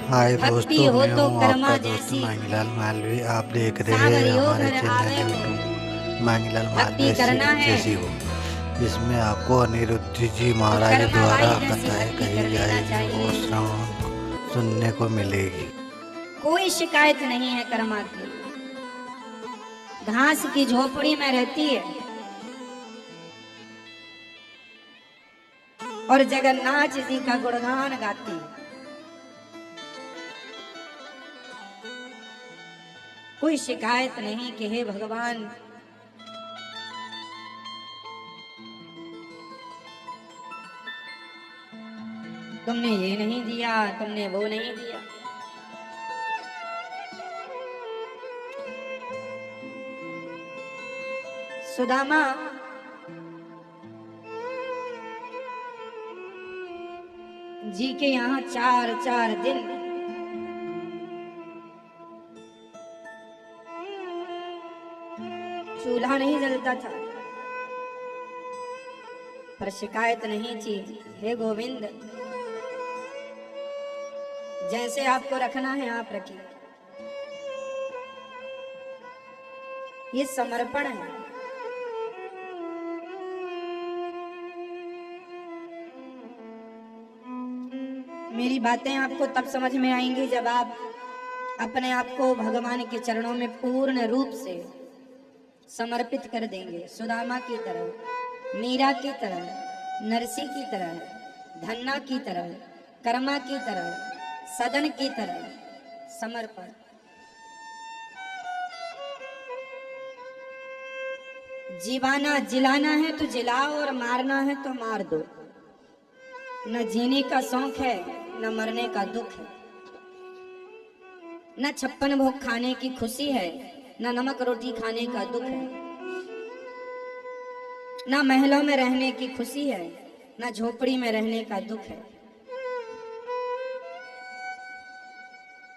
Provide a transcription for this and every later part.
हाय भक्ति दोस्तों, हो मैं तो हूं कर्मा आपका दोस्त जैसी, मांगीलाल मालवी। आप देख रहे हैं सावरियो हमारे घर चैनल आवे हो। यूट्यूब मांगीलाल भक्ति मालवी करना है जैसी हो, जिसमें आपको अनिरुद्ध जी तो महाराज कर्मा द्वारा बाई जैसी कथाएं भक्ति कही कर लेना जाएगी चाहिए। और श्रवण सुनने को मिलेगी। कोई शिकायत नहीं है कर्मा की। घास की झोपड़ी में रहती है और जगन्नाथ जी का गुणगान गाती है। कोई शिकायत नहीं कि हे भगवान, तुमने ये नहीं दिया, तुमने वो नहीं दिया। सुदामा जी के यहाँ 4-4 दिन चूल्हा नहीं जलता था, पर शिकायत नहीं थी। हे गोविंद, जैसे आपको रखना है आप रखिए। ये समर्पण है। मेरी बातें आपको तब समझ में आएंगी जब आप अपने आप को भगवान के चरणों में पूर्ण रूप से समर्पित कर देंगे। सुदामा की तरह, मीरा की तरह, नरसी की तरह, धन्ना की तरह, कर्मा की तरह, सदन की तरह समर्पण। जीवाना जिलाना है तो जिलाओ और मारना है तो मार दो। न जीने का शौक है, न मरने का दुख है। न 56 भोग खाने की खुशी है, न नमक रोटी खाने का दुख है। न महलों में रहने की खुशी है, न झोपड़ी में रहने का दुख है।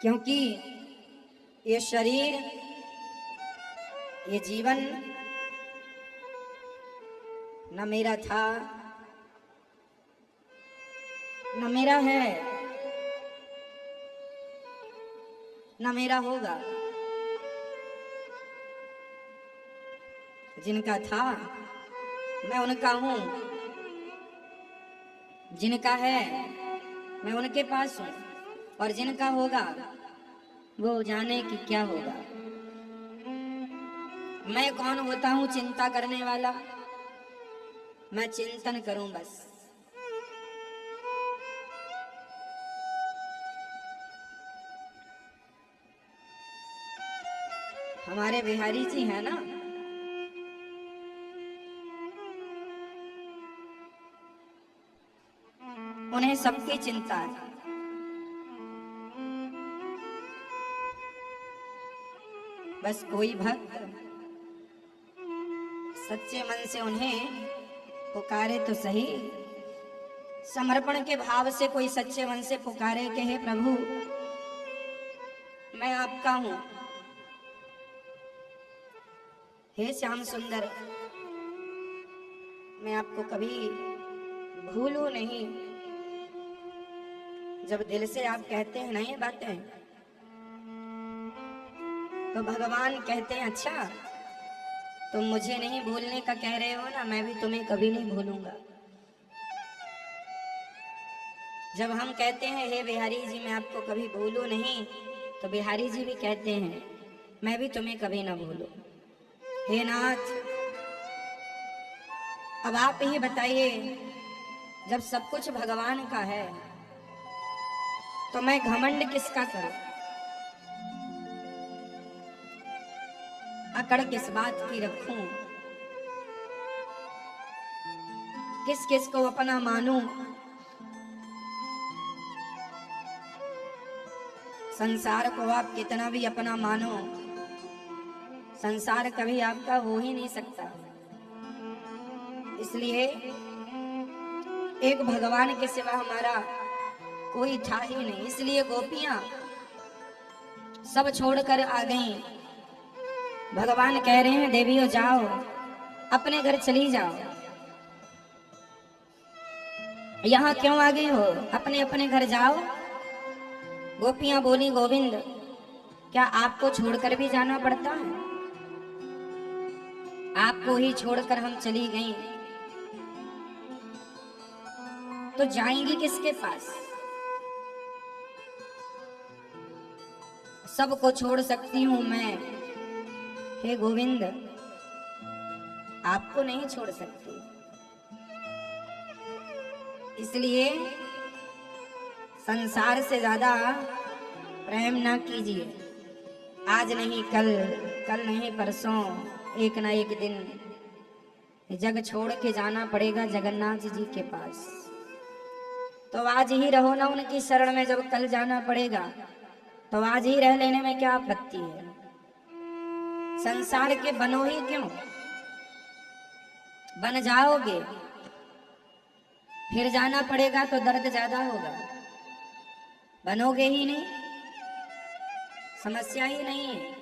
क्योंकि ये शरीर, ये जीवन न मेरा था, न मेरा है, न मेरा होगा। जिनका था मैं उनका हूं, जिनका है मैं उनके पास हूं, और जिनका होगा वो जाने कि क्या होगा। मैं कौन होता हूं चिंता करने वाला? मैं चिंतन करूं बस। हमारे बिहारी जी हैं ना, उन्हें सबकी चिंता है। बस कोई भक्त सच्चे मन से उन्हें पुकारे तो सही। समर्पण के भाव से कोई सच्चे मन से पुकारे कि हे प्रभु, मैं आपका हूं। हे श्याम सुंदर, मैं आपको कभी भूलूं नहीं। जब दिल से आप कहते हैं ना ये बातें, तो भगवान कहते हैं अच्छा, तुम मुझे नहीं भूलने का कह रहे हो ना, मैं भी तुम्हें कभी नहीं भूलूंगा। जब हम कहते हैं हे बिहारी जी मैं आपको कभी भूलूं नहीं, तो बिहारी जी भी कहते हैं मैं भी तुम्हें कभी ना भूलूं। हे नाथ, अब आप ही बताइए, जब सब कुछ भगवान का है तो मैं घमंड किसका करूं? अकड़ किस बात की रखूं? किस किस को अपना मानूं? संसार को आप कितना भी अपना मानो, संसार कभी आपका हो ही नहीं सकता। इसलिए एक भगवान के सिवा हमारा कोई था ही नहीं। इसलिए गोपियां सब छोड़कर आ गईं। भगवान कह रहे हैं देवियों जाओ, अपने घर चली जाओ। यहाँ क्यों आ गई हो? अपने अपने घर जाओ। गोपियां बोली गोविंद क्या आपको छोड़कर भी जाना पड़ता है? आपको ही छोड़कर हम चली गई तो जाएंगी किसके पास? सबको छोड़ सकती हूं मैं, हे गोविंद आपको नहीं छोड़ सकती। इसलिए संसार से ज्यादा प्रेम ना कीजिए। आज नहीं कल, कल नहीं परसों, एक ना एक दिन जग छोड़ के जाना पड़ेगा जगन्नाथ जी के पास। तो आज ही रहो ना उनकी शरण में। जब कल जाना पड़ेगा तो आज ही रह लेने में क्या आपत्ति है? संसार के बनो ही क्यों? बन जाओगे फिर जाना पड़ेगा तो दर्द ज्यादा होगा। बनोगे ही नहीं, समस्या ही नहीं है।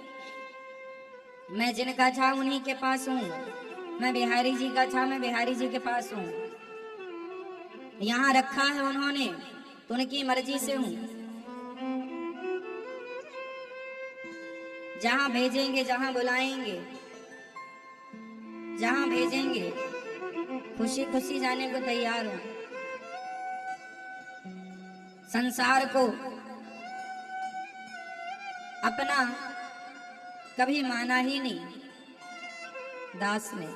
मैं जिनका था उन्हीं के पास हूं। मैं बिहारी जी का था, मैं बिहारी जी के पास हूं। यहां रखा है उन्होंने तो उनकी मर्जी से हूं। जहां भेजेंगे, जहां बुलाएंगे, जहां भेजेंगे खुशी खुशी जाने को तैयार हूं। संसार को अपना कभी माना ही नहीं दास ने।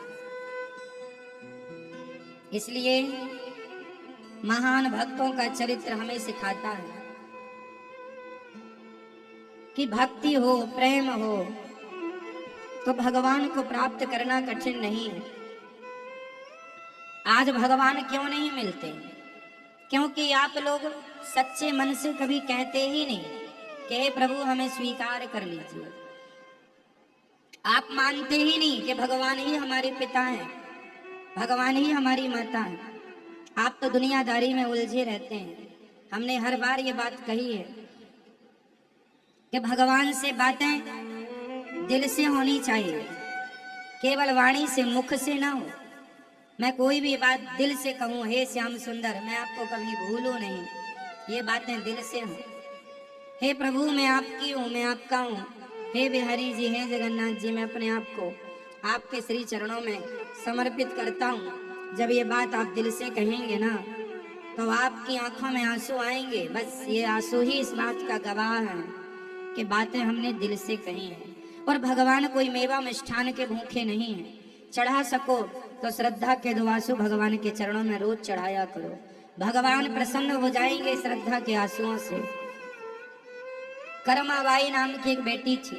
इसलिए महान भक्तों का चरित्र हमें सिखाता है कि भक्ति हो, प्रेम हो तो भगवान को प्राप्त करना कठिन नहीं है। आज भगवान क्यों नहीं मिलते? क्योंकि आप लोग सच्चे मन से कभी कहते ही नहीं कि हे प्रभु हमें स्वीकार कर लीजिए। आप मानते ही नहीं कि भगवान ही हमारे पिता हैं, भगवान ही हमारी माता है। आप तो दुनियादारी में उलझे रहते हैं। हमने हर बार ये बात कही है कि भगवान से बातें दिल से होनी चाहिए, केवल वाणी से, मुख से ना हो। मैं कोई भी बात दिल से कहूँ, हे श्याम सुंदर मैं आपको कभी भूलूं नहीं, ये बातें दिल से हों। हे प्रभु मैं आपकी हूँ, मैं आपका हूँ। हे बिहारी जी, हे जगन्नाथ जी, मैं अपने आप को आपके श्री चरणों में समर्पित करता हूँ। जब ये बात आप दिल से कहेंगे ना तो आपकी आंखों में आंसू आएंगे। बस ये आंसू ही इस बात का गवाह है कि बातें हमने दिल से कही हैं। और भगवान कोई मेवा मिष्ठान के भूखे नहीं है। चढ़ा सको तो श्रद्धा के दो आंसू भगवान के चरणों में रोज चढ़ाया करो। भगवान प्रसन्न हो जाएंगे श्रद्धा के आंसुओं से। कर्माबाई नाम की एक बेटी थी।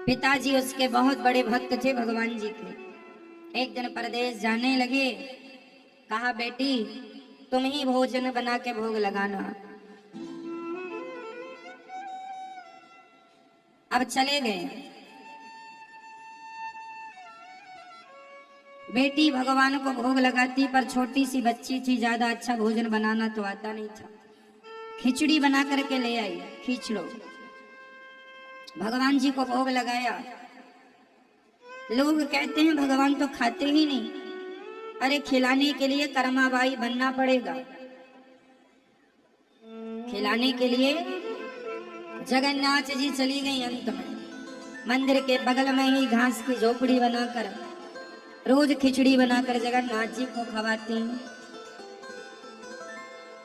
पिताजी उसके बहुत बड़े भक्त थे भगवान जी के। एक दिन परदेश जाने लगे, कहा बेटी तुम ही भोजन बना के भोग लगाना। अब चले गए। बेटी भगवान को भोग लगाती, पर छोटी सी बच्ची थी, ज्यादा अच्छा भोजन बनाना तो आता नहीं था। खिचड़ी बना करके ले आई, खींच लो। भगवान जी को भोग लगाया। लोग कहते हैं भगवान तो खाते ही नहीं। अरे खिलाने के लिए कर्माबाई बनना पड़ेगा। खिलाने के लिए जगन्नाथ जी चली गई। अंत में मंदिर के बगल में ही घास की झोपड़ी बनाकर रोज खिचड़ी बनाकर जगन्नाथ जी को खवाती।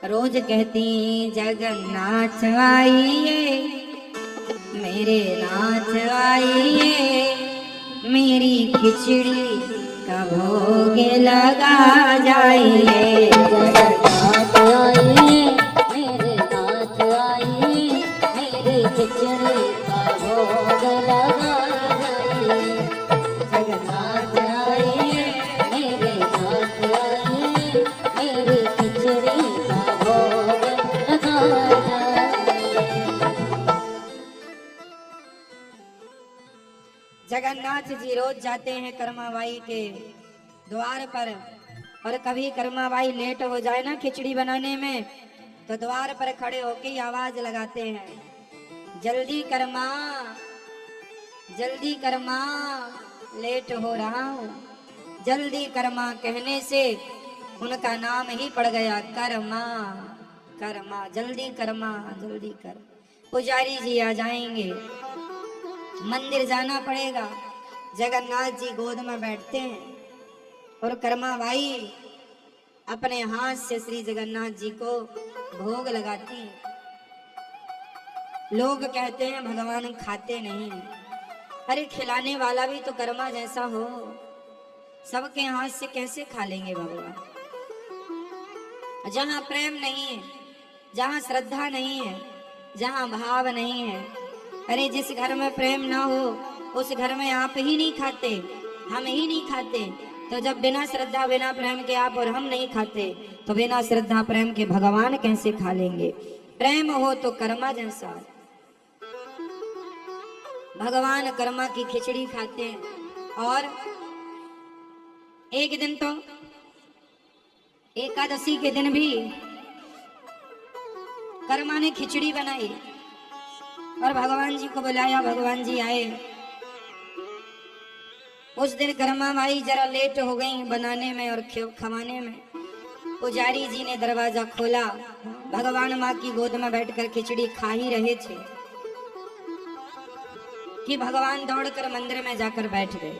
रोज कहती जगन्नाथ आइए, मेरे नाथ आइए, मेरी खिचड़ी का भोग लगा जाइए। जगन्नाथ आइए, मेरे नाथ आइए, मेरी खिचड़ी का भोग लगा जाइए। जगन्नाथ आइए, मेरे नाथ आइए, मेरी खिचड़ी का भोग लगा जाइए। जगन्नाथ जी रोज जाते हैं कर्माबाई के द्वार पर। और कभी कर्माबाई लेट हो जाए ना खिचड़ी बनाने में तो द्वार पर खड़े होके आवाज लगाते हैं, जल्दी कर्मा, जल्दी कर्मा, लेट हो रहा हूँ। जल्दी कर्मा कहने से उनका नाम ही पड़ गया कर्मा। कर्मा, जल्दी कर्मा, जल्दी कर। पुजारी जी आ जाएंगे, मंदिर जाना पड़ेगा। जगन्नाथ जी गोद में बैठते हैं और कर्मा बाई अपने हाथ से श्री जगन्नाथ जी को भोग लगाती हैं। लोग कहते हैं भगवान खाते नहीं, अरे खिलाने वाला भी तो कर्मा जैसा हो, सबके हाथ से कैसे खा लेंगे भगवान। जहां प्रेम नहीं है, जहां श्रद्धा नहीं है, जहां भाव नहीं है, अरे जिस घर में प्रेम ना हो उस घर में आप ही नहीं खाते, हम ही नहीं खाते। तो जब बिना श्रद्धा बिना प्रेम के आप और हम नहीं खाते, तो बिना श्रद्धा प्रेम के भगवान कैसे खा लेंगे। प्रेम हो तो कर्मा जैसा। भगवान कर्मा की खिचड़ी खाते हैं। और एक दिन तो एकादशी के दिन भी कर्मा ने खिचड़ी बनाई और भगवान जी को बुलाया, भगवान जी आए। उस दिन कर्मा माई जरा लेट हो गई बनाने में और खवाने में। पुजारी जी ने दरवाजा खोला, भगवान माँ की गोद में बैठकर खिचड़ी खा ही रहे थे कि भगवान दौड़कर मंदिर में जाकर बैठ गए।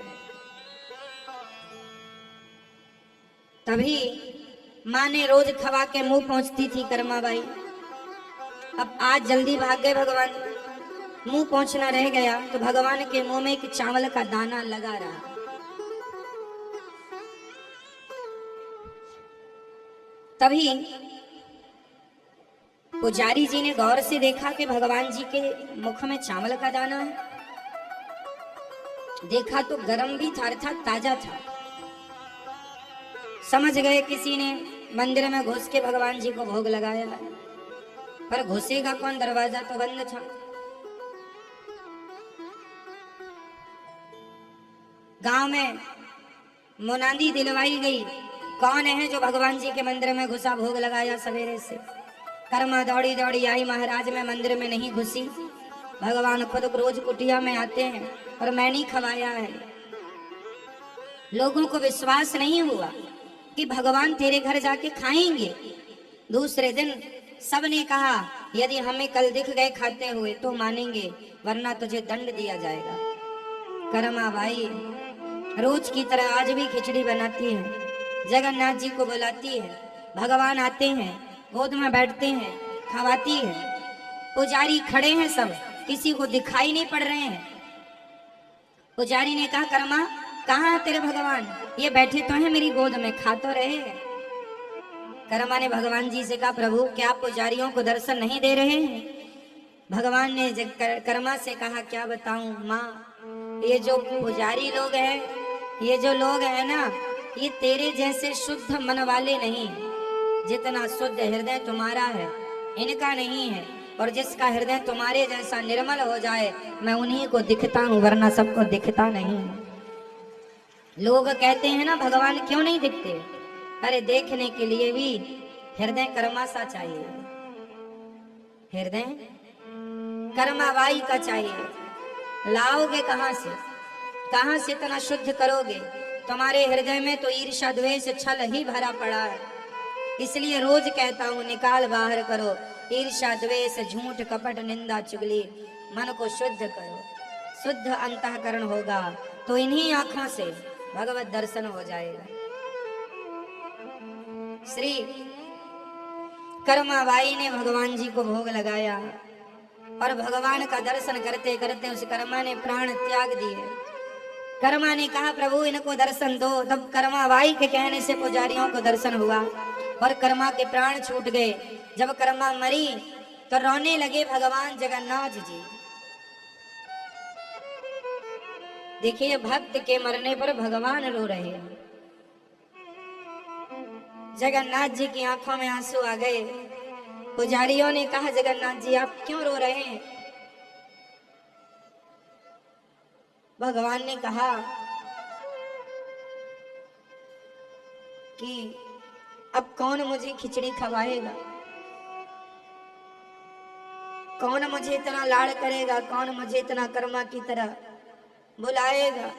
तभी माँ ने रोज खवा के मुंह पहुंचती थी कर्मा बाई। अब आज जल्दी भाग गए भगवान, मुंह पहुंचना रह गया तो भगवान के मुंह में एक चावल का दाना लगा रहा। तभी पुजारी जी ने गौर से देखा कि भगवान जी के मुख में चावल का दाना है। देखा तो गरम भी था अर्थात ताजा था। समझ गए किसी ने मंदिर में घुस के भगवान जी को भोग लगाया है, पर घुसेगा कौन, दरवाजा तो बंद था। गांव में मुनादी दिलवाई गई, कौन है जो भगवान जी के मंदिर में घुसा भोग लगाया सवेरे से। कर्मा दौड़ी दौड़ी आई, महाराज में मंदिर में नहीं घुसी, भगवान खुद रोज कुटिया में आते हैं और मैंने खवाया है। लोगों को विश्वास नहीं हुआ कि भगवान तेरे घर जाके खाएंगे। दूसरे दिन सबने कहा यदि हमें कल दिख गए खाते हुए तो मानेंगे, वरना तुझे दंड दिया जाएगा। कर्मा भाई रोज की तरह आज भी खिचड़ी बनाती है, जगन्नाथ जी को बुलाती है, भगवान आते हैं, गोद में बैठते हैं, खवाती है। पुजारी खड़े हैं, सब किसी को दिखाई नहीं पड़ रहे हैं। पुजारी ने कहा कर्मा कहाँ है तेरे भगवान, ये बैठे तो हैं मेरी गोद में, खा तो रहे हैं। कर्मा ने भगवान जी से कहा प्रभु क्या पुजारियों को दर्शन नहीं दे रहे हैं। भगवान ने कर्मा से कहा क्या बताऊं माँ, ये जो पुजारी लोग हैं, ये जो लोग हैं ना, ये तेरे जैसे शुद्ध मन वाले नहीं। जितना शुद्ध हृदय तुम्हारा है इनका नहीं है, और जिसका हृदय तुम्हारे जैसा निर्मल हो जाए मैं उन्हीं को दिखता हूँ, वरना सबको दिखता नहीं। लोग कहते हैं ना भगवान क्यों नहीं दिखते, अरे देखने के लिए भी हृदय कर्मा सा चाहिए, हृदय कर्मावाई का चाहिए। लाओगे कहां से इतना शुद्ध करोगे। तुम्हारे हृदय में तो ईर्ष्या द्वेष छल ही भरा पड़ा है। इसलिए रोज कहता हूँ निकाल बाहर करो ईर्ष्या द्वेष झूठ कपट निंदा चुगली, मन को शुद्ध करो। शुद्ध अंतःकरण होगा तो इन्हीं आंखों से भगवत दर्शन हो जाएगा। श्री कर्माबाई ने भगवान जी को भोग लगाया और भगवान का दर्शन करते करते उस कर्मा ने प्राण त्याग दिए। कर्मा ने कहा प्रभु इनको दर्शन दो। तब कर्माबाई के कहने से पुजारियों को दर्शन हुआ और कर्मा के प्राण छूट गए। जब कर्मा मरी तो रोने लगे भगवान जगन्नाथ जी। देखिए भक्त के मरने पर भगवान रो रहे हैं। जगन्नाथ जी की आंखों में आंसू आ गए। पुजारियों ने कहा जगन्नाथ जी आप क्यों रो रहे हैं। भगवान ने कहा कि अब कौन मुझे खिचड़ी खवाएगा, कौन मुझे इतना लाड़ करेगा, कौन मुझे इतना कर्मा की तरह बुलाएगा।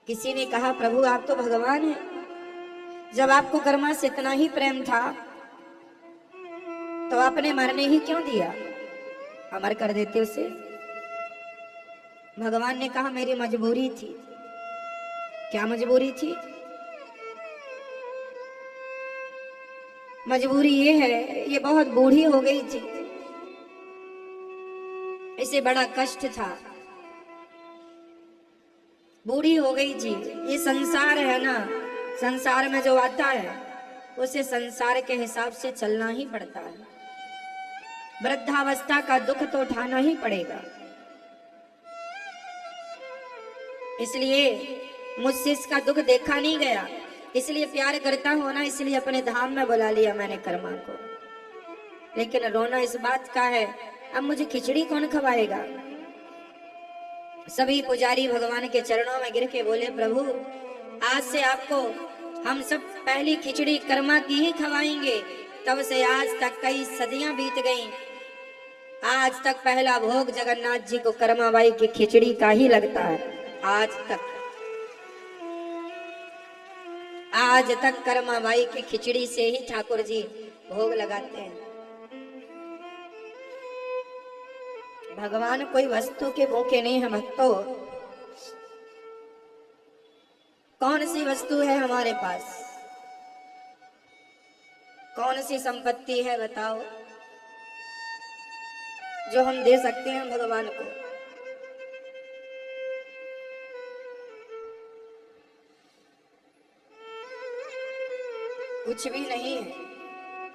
किसी ने कहा प्रभु आप तो भगवान हैं, जब आपको कर्मा से इतना ही प्रेम था तो आपने मरने ही क्यों दिया, अमर कर देते उसे। भगवान ने कहा मेरी मजबूरी थी। क्या मजबूरी थी? मजबूरी ये है, ये बहुत बूढ़ी हो गई थी, इसे बड़ा कष्ट था, बूढ़ी हो गई थी। ये संसार है ना, संसार में जो आता है उसे संसार के हिसाब से चलना ही पड़ता है। वृद्धावस्था का दुख तो उठाना ही पड़ेगा। इसलिए मुझसे इसका दुख देखा नहीं गया, इसलिए प्यार करता हूं ना, इसलिए अपने धाम में बुला लिया मैंने कर्मा को। लेकिन रोना इस बात का है, अब मुझे खिचड़ी कौन खवाएगा। सभी पुजारी भगवान के चरणों में गिर के बोले प्रभु आज से आपको हम सब पहली खिचड़ी कर्मा की ही खवाएंगे। तब से आज तक कई सदियां बीत गईं, आज तक पहला भोग जगन्नाथ जी को कर्माबाई की खिचड़ी का ही लगता है। आज तक कर्माबाई की खिचड़ी से ही ठाकुर जी भोग लगाते हैं। भगवान कोई वस्तु के भूखे नहीं है भक्तों। कौन सी वस्तु है हमारे पास, कौन सी संपत्ति है बताओ जो हम दे सकते हैं भगवान को। कुछ भी नहीं है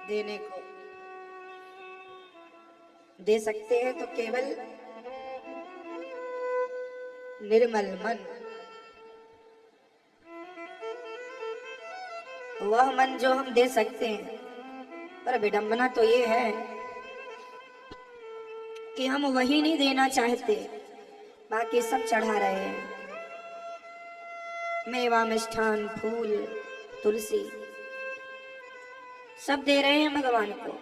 देने को। दे सकते हैं तो केवल निर्मल मन, वह मन जो हम दे सकते हैं। पर विडंबना तो ये है कि हम वही नहीं देना चाहते, बाकी सब चढ़ा रहे हैं। मेवा, मिष्ठान, फूल, तुलसी सब दे रहे हैं भगवान को।